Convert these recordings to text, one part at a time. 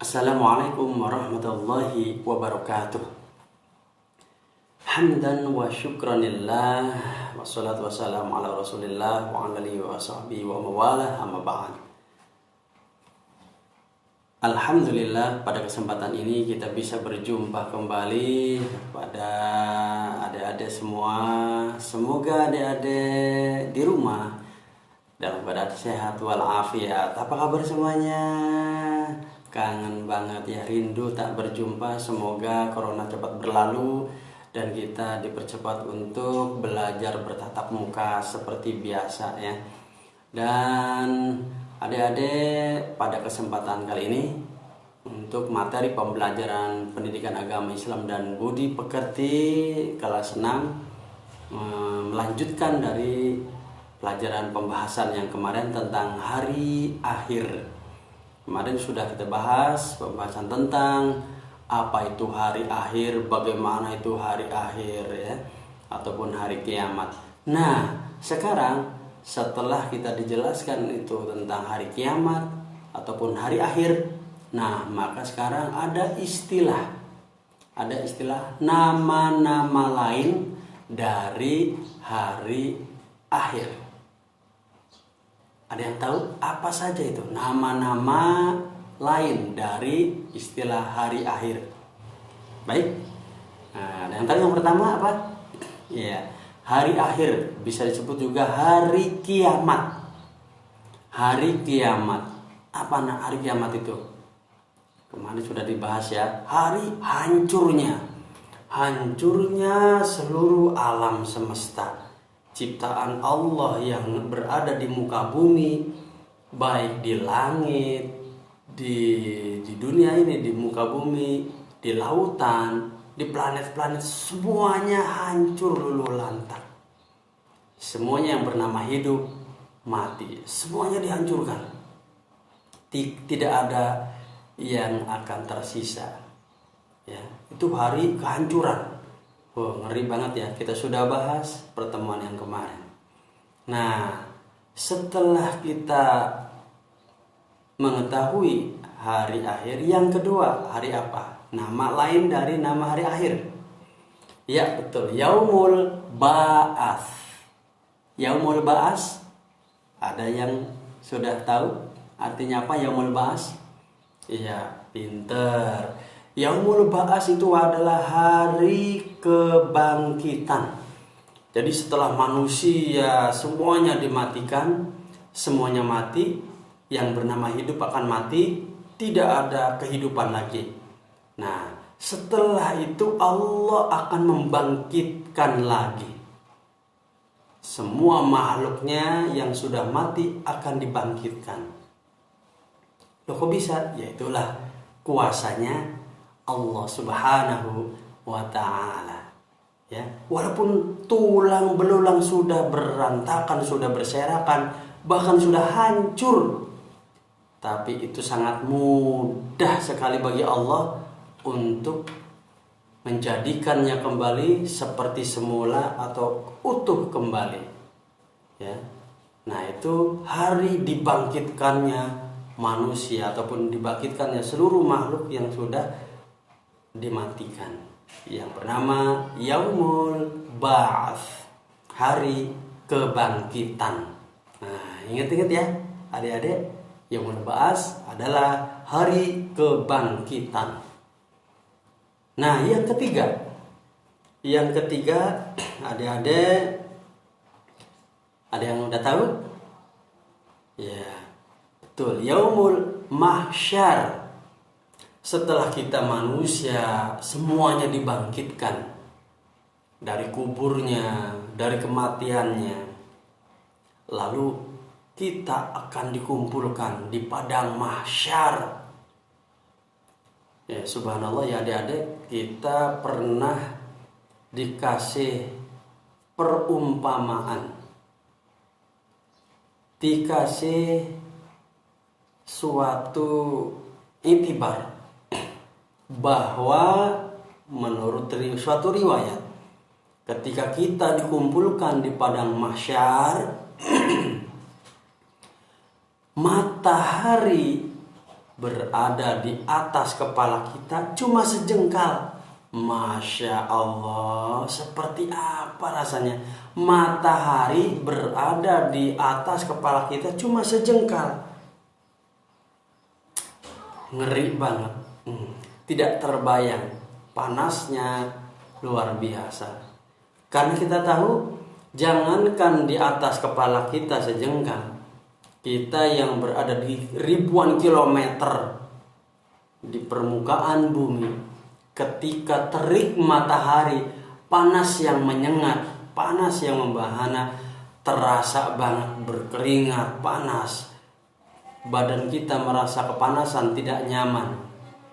Assalamualaikum warahmatullahi wabarakatuh. Hamdan wa syukranillah, wassalatu wassalamu ala rasulillah wa ala alihi wa sahbihi wa mawalah, amma ba'd. Alhamdulillah, pada kesempatan ini kita bisa berjumpa kembali pada adik-adik semua. Semoga adik-adik di rumah dalam keadaan sehat walafiat. Apa kabar semuanya? Kangen banget ya, rindu tak berjumpa. Semoga corona cepat berlalu dan kita dipercepat untuk belajar bertatap muka seperti biasa ya. Dan adik-adik, pada kesempatan kali ini untuk materi pembelajaran pendidikan agama Islam dan budi pekerti kelas 6, melanjutkan dari pelajaran pembahasan yang kemarin tentang hari akhir. Kemarin sudah kita bahas pembahasan tentang apa itu hari akhir, bagaimana itu hari akhir ya, ataupun hari kiamat. Nah, sekarang setelah kita dijelaskan itu tentang hari kiamat ataupun hari akhir, nah maka sekarang ada istilah nama-nama lain dari hari akhir. Ada yang tahu apa saja itu nama-nama lain dari istilah hari akhir? Baik. Nah, ada yang tahu yang pertama apa? Ya, hari akhir bisa disebut juga hari kiamat. Hari kiamat. Apa hari kiamat itu? Kemarin sudah dibahas ya. Hari hancurnya. Hancurnya seluruh alam semesta. Ciptaan Allah yang berada di muka bumi, baik di langit, di dunia ini, di muka bumi, di lautan, di planet-planet, semuanya hancur luluh lantak. Semuanya yang bernama hidup mati, semuanya dihancurkan. Tidak ada yang akan tersisa. Ya, itu hari kehancuran. Oh, ngeri banget ya, kita sudah bahas pertemuan yang kemarin. Nah, setelah kita mengetahui hari akhir, yang kedua, hari apa? Nama lain dari nama hari akhir. Ya, betul, Yaumul Ba'ats. Yaumul Ba'ats, ada yang sudah tahu artinya apa Yaumul Ba'ats? Iya, pinter. Yaumul Ba'ats itu adalah hari kebangkitan. Jadi setelah manusia semuanya dimatikan, semuanya mati, yang bernama hidup akan mati, tidak ada kehidupan lagi. Nah, setelah itu Allah akan membangkitkan lagi. Semua makhluknya yang sudah mati akan dibangkitkan. Loh, kok bisa? Ya itulah kuasanya Allah Subhanahu wa ta'ala. Ya, walaupun tulang belulang sudah berantakan, sudah berserakan, bahkan sudah hancur, tapi itu sangat mudah sekali bagi Allah untuk menjadikannya kembali seperti semula atau utuh kembali. Ya. Nah, itu hari dibangkitkannya manusia ataupun dibangkitkannya seluruh makhluk yang sudah dimatikan, yang bernama Yaumul Ba'ats, hari kebangkitan. Nah, ingat-ingat ya adik-adik, Yaumul Ba'ats adalah hari kebangkitan. Nah, yang ketiga adik-adik, ada yang udah tahu? Ya, betul, Yaumul Mahsyar. Setelah kita manusia semuanya dibangkitkan dari kuburnya, dari kematiannya, lalu kita akan dikumpulkan di padang mahsyar. Ya, subhanallah ya adik-adik, kita pernah dikasih perumpamaan, dikasih suatu itibar, bahwa menurut suatu riwayat, ketika kita dikumpulkan di padang mahsyar, matahari berada di atas kepala kita cuma sejengkal. Masya Allah, seperti apa rasanya matahari berada di atas kepala kita cuma sejengkal. Ngeri banget. Tidak terbayang, panasnya luar biasa. Karena kita tahu, jangankan di atas kepala kita sejengkal, kita yang berada di ribuan kilometer di permukaan bumi, ketika terik matahari, panas yang menyengat, panas yang membahana, terasa banget, berkeringat, panas. Badan kita merasa kepanasan, tidak nyaman,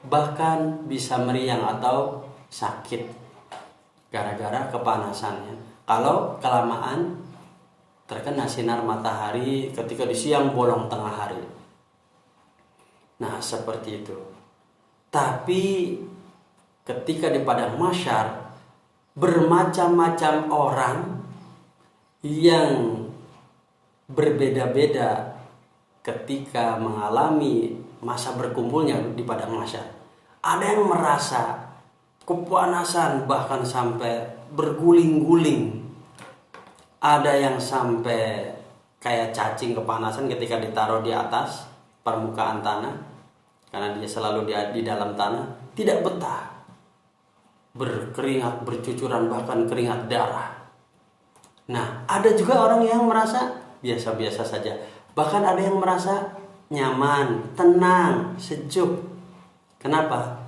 bahkan bisa meriang atau sakit gara-gara kepanasannya. Kalau kelamaan terkena sinar matahari ketika di siang bolong tengah hari. Nah, seperti itu. Tapi ketika di padang mahsyar, bermacam-macam orang yang berbeda-beda ketika mengalami masa berkumpulnya di padang mahsyar. Ada yang merasa kepanasan bahkan sampai berguling-guling. Ada yang sampai kayak cacing kepanasan ketika ditaruh di atas permukaan tanah, karena dia selalu di dalam tanah, tidak betah, berkeringat, bercucuran, bahkan keringat darah. Nah, ada juga orang yang merasa biasa-biasa saja. Bahkan ada yang merasa nyaman, tenang, sejuk. Kenapa?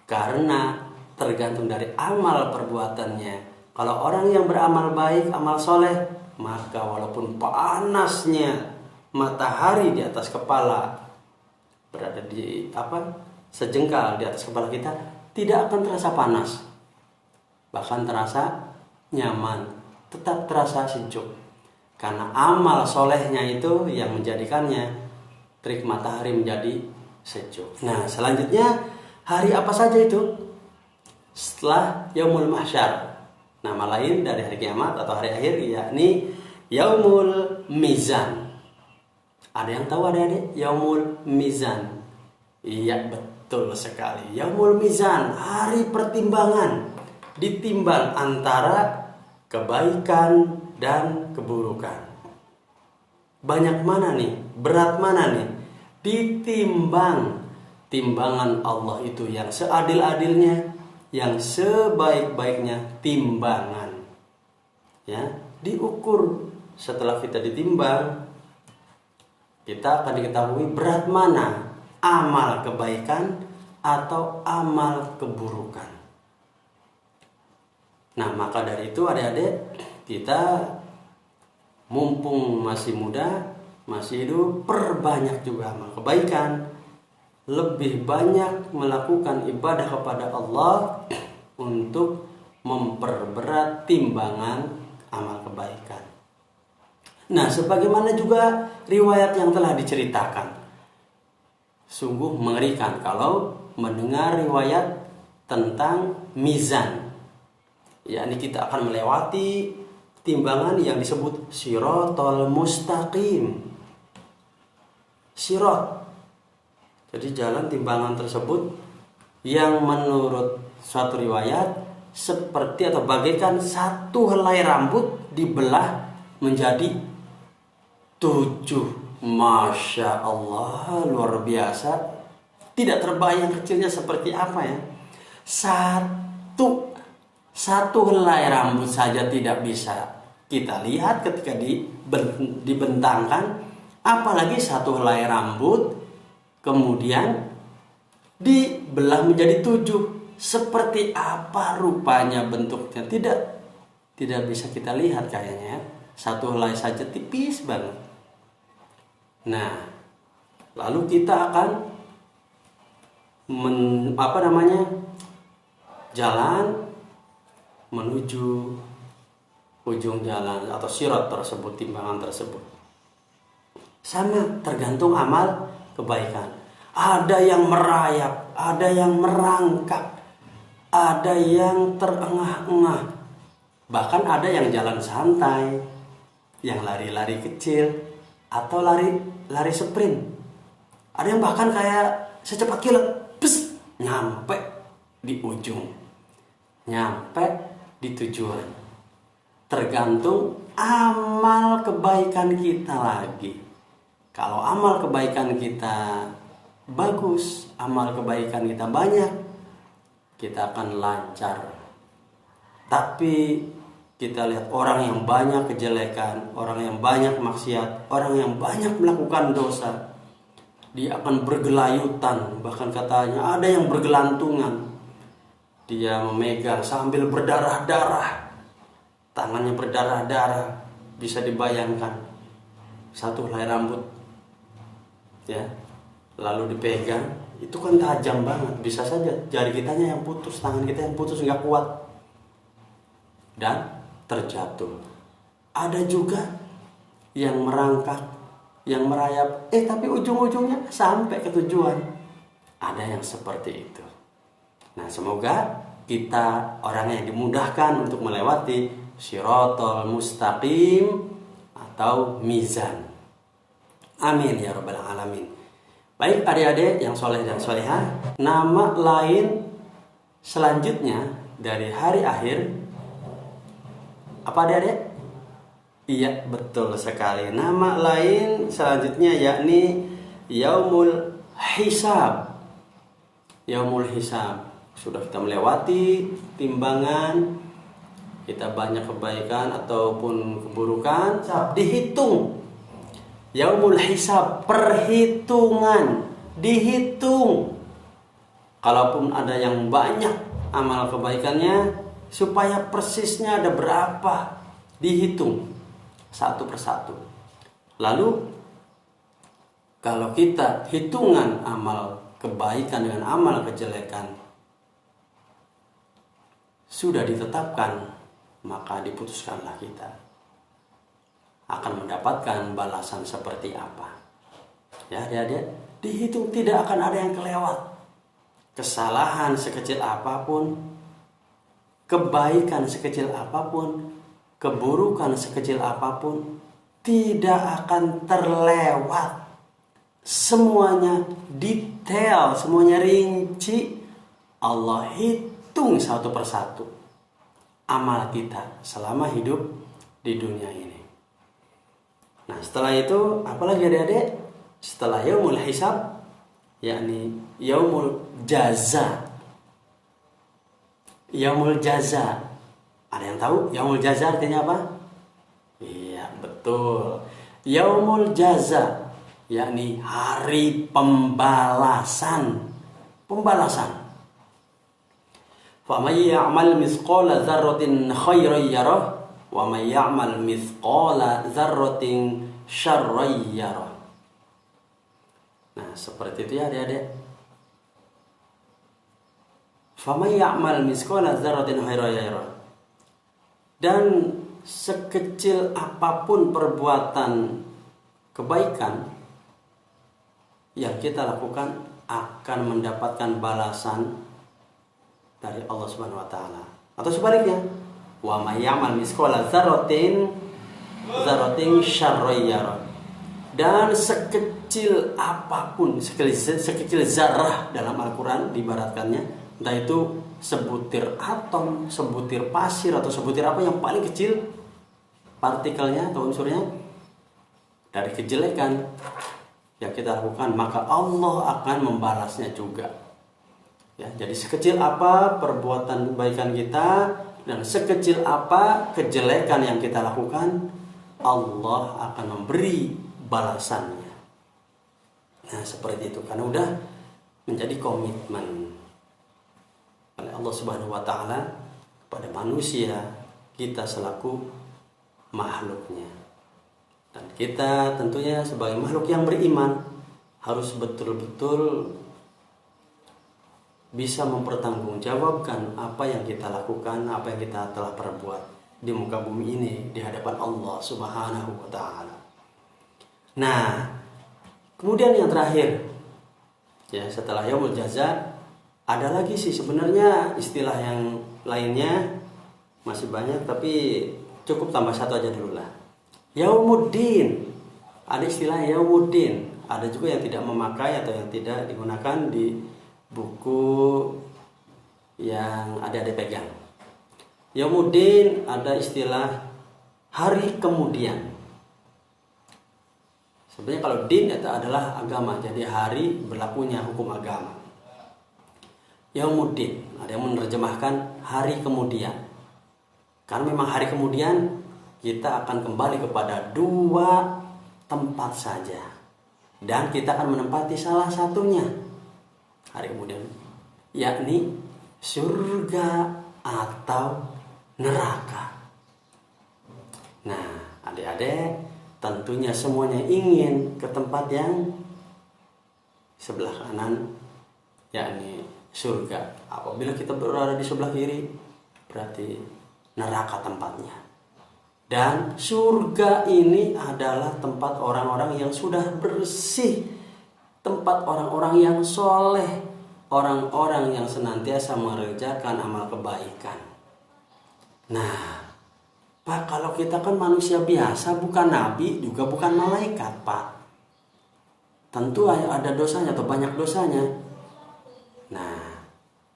Karena tergantung dari amal perbuatannya. Kalau orang yang beramal baik, amal soleh, maka walaupun panasnya matahari di atas kepala, berada di sejengkal di atas kepala kita, tidak akan terasa panas, bahkan terasa nyaman, tetap terasa sejuk. Karena amal solehnya itu yang menjadikannya terik matahari menjadi sejuk. Nah, selanjutnya hari apa saja itu setelah Yaumul Mahsyar? Nama lain dari hari kiamat atau hari akhir, yakni Yaumul Mizan. Ada yang tahu adik-adik Yaumul Mizan? Iya, betul sekali. Yaumul Mizan, hari pertimbangan. Ditimbang antara kebaikan dan keburukan. Banyak mana nih? Berat mana nih? Ditimbang. Timbangan Allah itu yang seadil-adilnya, yang sebaik-baiknya timbangan. Ya, diukur. Setelah kita ditimbang, kita akan diketahui berat mana amal kebaikan atau amal keburukan. Nah, maka dari itu adik-adik, kita mumpung masih muda, masih hidup, perbanyak juga amal kebaikan. Lebih banyak melakukan ibadah kepada Allah untuk memperberat timbangan amal kebaikan. Nah, sebagaimana juga riwayat yang telah diceritakan, sungguh mengerikan kalau mendengar riwayat tentang mizan. Yakni kita akan melewati timbangan yang disebut Shiratal Mustaqim. Sirat, jadi jalan timbangan tersebut yang menurut suatu riwayat seperti atau bagaikan satu helai rambut dibelah menjadi 7. Masya Allah, luar biasa. Tidak terbayang kecilnya seperti apa ya. Satu helai rambut saja tidak bisa kita lihat ketika dibentangkan, apalagi satu helai rambut kemudian dibelah menjadi 7. Seperti apa rupanya bentuknya tidak bisa kita lihat kayaknya. Satu helai saja tipis banget. Nah, lalu kita akan jalan menuju ujung jalan atau sirat tersebut, timbangan tersebut. Sama, tergantung amal kebaikan. Ada yang merayap, ada yang merangkak, ada yang terengah-engah. Bahkan ada yang jalan santai, yang lari-lari kecil atau lari sprint. Ada yang bahkan kayak secepat kilat, nyampe di ujung, nyampe di tujuan. Tergantung amal kebaikan kita lagi. Kalau amal kebaikan kita bagus, amal kebaikan kita banyak, kita akan lancar. Tapi kita lihat orang yang banyak kejelekan, orang yang banyak maksiat, orang yang banyak melakukan dosa, dia akan bergelayutan, bahkan katanya ada yang bergelantungan. Dia memegang sambil berdarah-darah, tangannya berdarah-darah, bisa dibayangkan satu helai rambut, ya, lalu dipegang, itu kan tajam banget, bisa saja jari kitanya yang putus, tangan kita yang putus, nggak kuat dan terjatuh. Ada juga yang merangkak, yang merayap, tapi ujung-ujungnya sampai ke tujuan. Ada yang seperti itu. Nah, semoga kita orang yang dimudahkan untuk melewati Shiratal Mustaqim atau mizan. Amin ya rabbal alamin. Baik adik-adik yang soleh dan solehah, nama lain selanjutnya dari hari akhir apa adik-adik? Iya, betul sekali. Nama lain selanjutnya yakni Yaumul Hisab. Yaumul Hisab. Sudah kita melewati timbangan, kita banyak kebaikan ataupun keburukan, dihitung. Yaumul Hisab, perhitungan, dihitung. Kalaupun ada yang banyak amal kebaikannya, supaya persisnya ada berapa, dihitung satu persatu. Lalu kalau kita hitungan amal kebaikan dengan amal kejelekan sudah ditetapkan, maka diputuskanlah kita akan mendapatkan balasan seperti apa. Ya, adik-adik, dihitung, tidak akan ada yang kelewat. Kesalahan sekecil apapun, kebaikan sekecil apapun, keburukan sekecil apapun, tidak akan terlewat. Semuanya detail, semuanya rinci. Allah hitung satu persatu amal kita selama hidup di dunia ini. Nah, setelah itu apalagi adik-adik? Setelah yaumul hisab, yakni yaumul jaza. Yaumul jaza. Ada yang tahu yaumul jaza artinya apa? Iya, betul. Yaumul jaza, yakni hari pembalasan. Pembalasan. فَمَن يَعْمَلْ مِثْقَالَ ذَرَّةٍ خَيْرًا يَرَهُ وَمَن يَعْمَلْ مِثْقَالَ ذَرَّةٍ شَرًّا يَرَهُ. Nah, seperti itu ya adik-adik. فَمَن يَعْمَلْ مِثْقَالَ ذَرَّةٍ خَيْرًا يَرَهُ. Dan sekecil apapun perbuatan kebaikan yang kita lakukan akan mendapatkan balasan dari Allah Subhanahu wa taala. Atau sebaliknya, wa may ya'mal misqala dzarratin syarran yarah. Dan sekecil apapun, sekecil zarah dalam Al-Qur'an diibaratkannya, entah itu sebutir atom, sebutir pasir atau sebutir apa yang paling kecil partikelnya atau unsurnya dari kejelekan yang kita lakukan, maka Allah akan membalasnya juga. Ya, jadi sekecil apa perbuatan kebaikan kita dan sekecil apa kejelekan yang kita lakukan, Allah akan memberi balasannya. Nah, seperti itu, karena udah menjadi komitmen oleh Allah Subhanahu wa taala kepada manusia, kita selaku makhluknya. Dan kita tentunya sebagai makhluk yang beriman harus betul-betul bisa mempertanggungjawabkan apa yang kita lakukan, apa yang kita telah perbuat di muka bumi ini di hadapan Allah Subhanahu wa taala. Nah, kemudian yang terakhir, ya, setelah yaumul jaza ada lagi sih sebenarnya istilah yang lainnya masih banyak, tapi cukup tambah satu aja dulu lah. Yaumuddin. Ada istilah Yaumuddin. ada juga yang tidak memakai atau yang tidak digunakan di buku yang adik-adik pegang. Yaumuddin ada istilah hari kemudian. Sebenarnya kalau din itu adalah agama, jadi hari berlakunya hukum agama. Yaumuddin, ada yang menerjemahkan hari kemudian. Karena memang hari kemudian kita akan kembali kepada dua tempat saja. Dan kita akan menempati salah satunya hari kemudian, yakni surga atau neraka. Nah, adik-adik tentunya semuanya ingin ke tempat yang sebelah kanan, yakni surga. Apabila kita berada di sebelah kiri, berarti neraka tempatnya. Dan surga ini adalah tempat orang-orang yang sudah bersih, tempat orang-orang yang soleh, orang-orang yang senantiasa mengerjakan amal kebaikan. Nah, Pak, kalau kita kan manusia biasa, bukan nabi, juga bukan malaikat, Pak. Tentu ada dosanya atau banyak dosanya. Nah,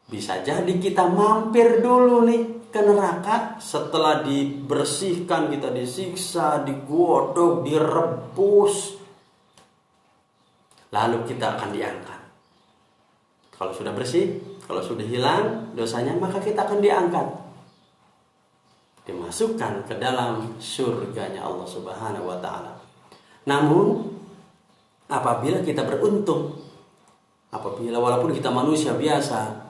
bisa jadi kita mampir dulu nih ke neraka. Setelah dibersihkan, kita disiksa, digodok, direbus, lalu kita akan diangkat. Kalau sudah bersih, kalau sudah hilang dosanya, maka kita akan diangkat, dimasukkan ke dalam surganya Allah Subhanahu wa ta'ala. Namun apabila kita beruntung, apabila walaupun kita manusia biasa,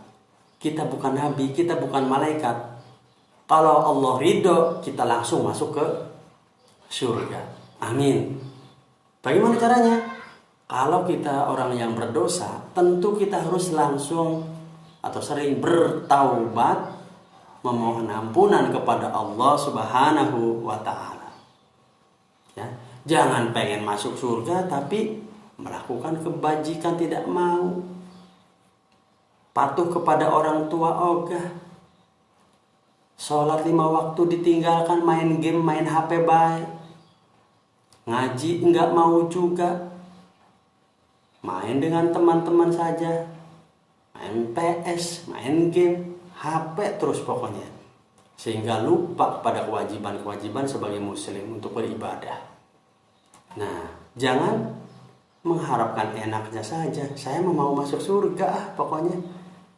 kita bukan nabi, kita bukan malaikat, kalau Allah ridho, kita langsung masuk ke surga. Amin. Bagaimana caranya? Kalau kita orang yang berdosa, tentu kita harus langsung atau sering bertaubat, memohon ampunan kepada Allah Subhanahu wa ta'ala. Ya, jangan pengen masuk surga tapi melakukan kebajikan tidak mau. Patuh kepada orang tua ogah. Sholat 5 waktu ditinggalkan, main game, main HP baik. Ngaji enggak mau juga. Main dengan teman-teman saja. Main PS, main game, HP terus pokoknya, sehingga lupa pada kewajiban-kewajiban sebagai muslim untuk beribadah. Nah, jangan mengharapkan enaknya saja, saya mau masuk surga pokoknya,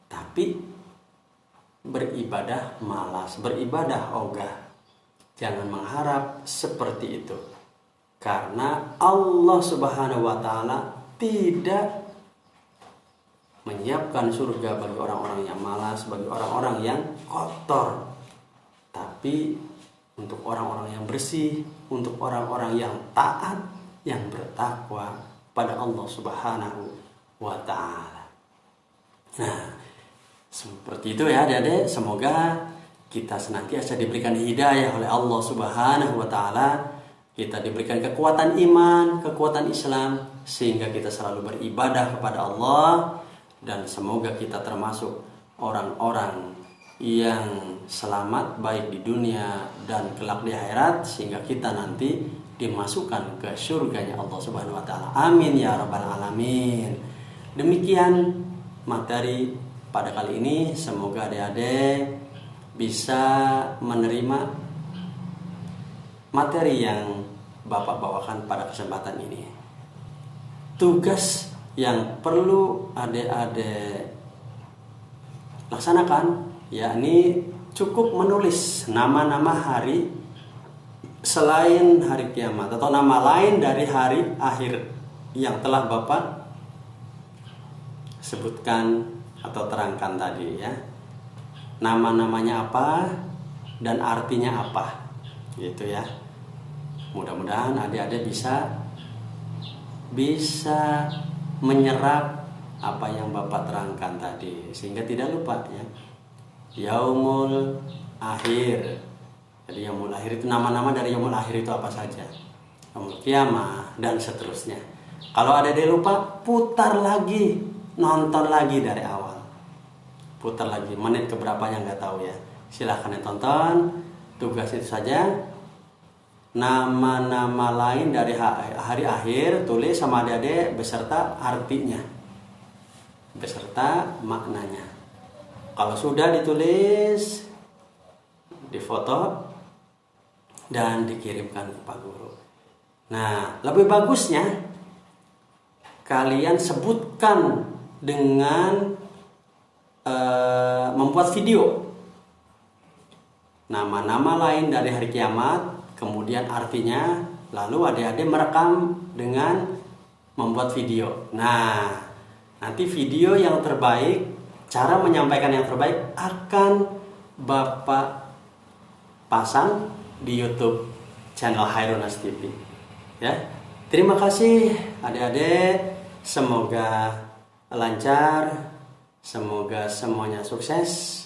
tapi beribadah malas, beribadah ogah. Jangan mengharap seperti itu, karena Allah Subhanahu wa ta'ala tidak menyiapkan surga bagi orang-orang yang malas, bagi orang-orang yang kotor, tapi untuk orang-orang yang bersih, untuk orang-orang yang taat, yang bertakwa pada Allah Subhanahu wa ta'ala. Nah, seperti itu ya adik-adik. Semoga kita senantiasa diberikan hidayah oleh Allah Subhanahu wa ta'ala. Kita diberikan kekuatan iman, kekuatan Islam, sehingga kita selalu beribadah kepada Allah. Dan semoga kita termasuk orang-orang yang selamat baik di dunia dan kelak di akhirat, sehingga kita nanti dimasukkan ke surganya Allah Subhanahu wa ta'ala. Amin ya rabbal alamin. Demikian materi pada kali ini. Semoga adik-adik bisa menerima materi yang Bapak bawakan pada kesempatan ini. Tugas yang perlu adik-adik laksanakan, yakni cukup menulis nama-nama hari selain hari kiamat atau nama lain dari hari akhir yang telah Bapak sebutkan atau terangkan tadi ya. Nama-namanya apa dan artinya apa, gitu ya. Mudah-mudahan adik-adik bisa menyerap apa yang Bapak terangkan tadi, sehingga tidak lupa ya. Yaumul akhir. Jadi yaumul akhir itu nama-nama dari yaumul akhir itu apa saja. Yaumul kiamah dan seterusnya. Kalau ada yang lupa, putar lagi, nonton lagi dari awal. Putar lagi, menit keberapanya nggak tahu ya. Silahkan ditonton. Tugas itu saja. nama-nama lain dari hari akhir, tulis sama adik-adik beserta artinya, beserta maknanya. Kalau sudah ditulis, difoto, dan dikirimkan ke Pak Guru. Nah, lebih bagusnya kalian sebutkan dengan membuat video nama-nama lain dari hari kiamat, kemudian artinya, lalu adik-adik merekam dengan membuat video. Nah, nanti video yang terbaik, cara menyampaikan yang terbaik akan Bapak pasang di YouTube channel Khairunnaz TV. Ya, terima kasih adik-adik. Semoga lancar, semoga semuanya sukses.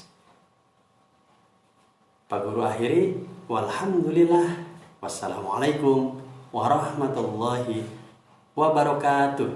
Pak Guru akhiri, walhamdulillah, wassalamualaikum warahmatullahi wabarakatuh.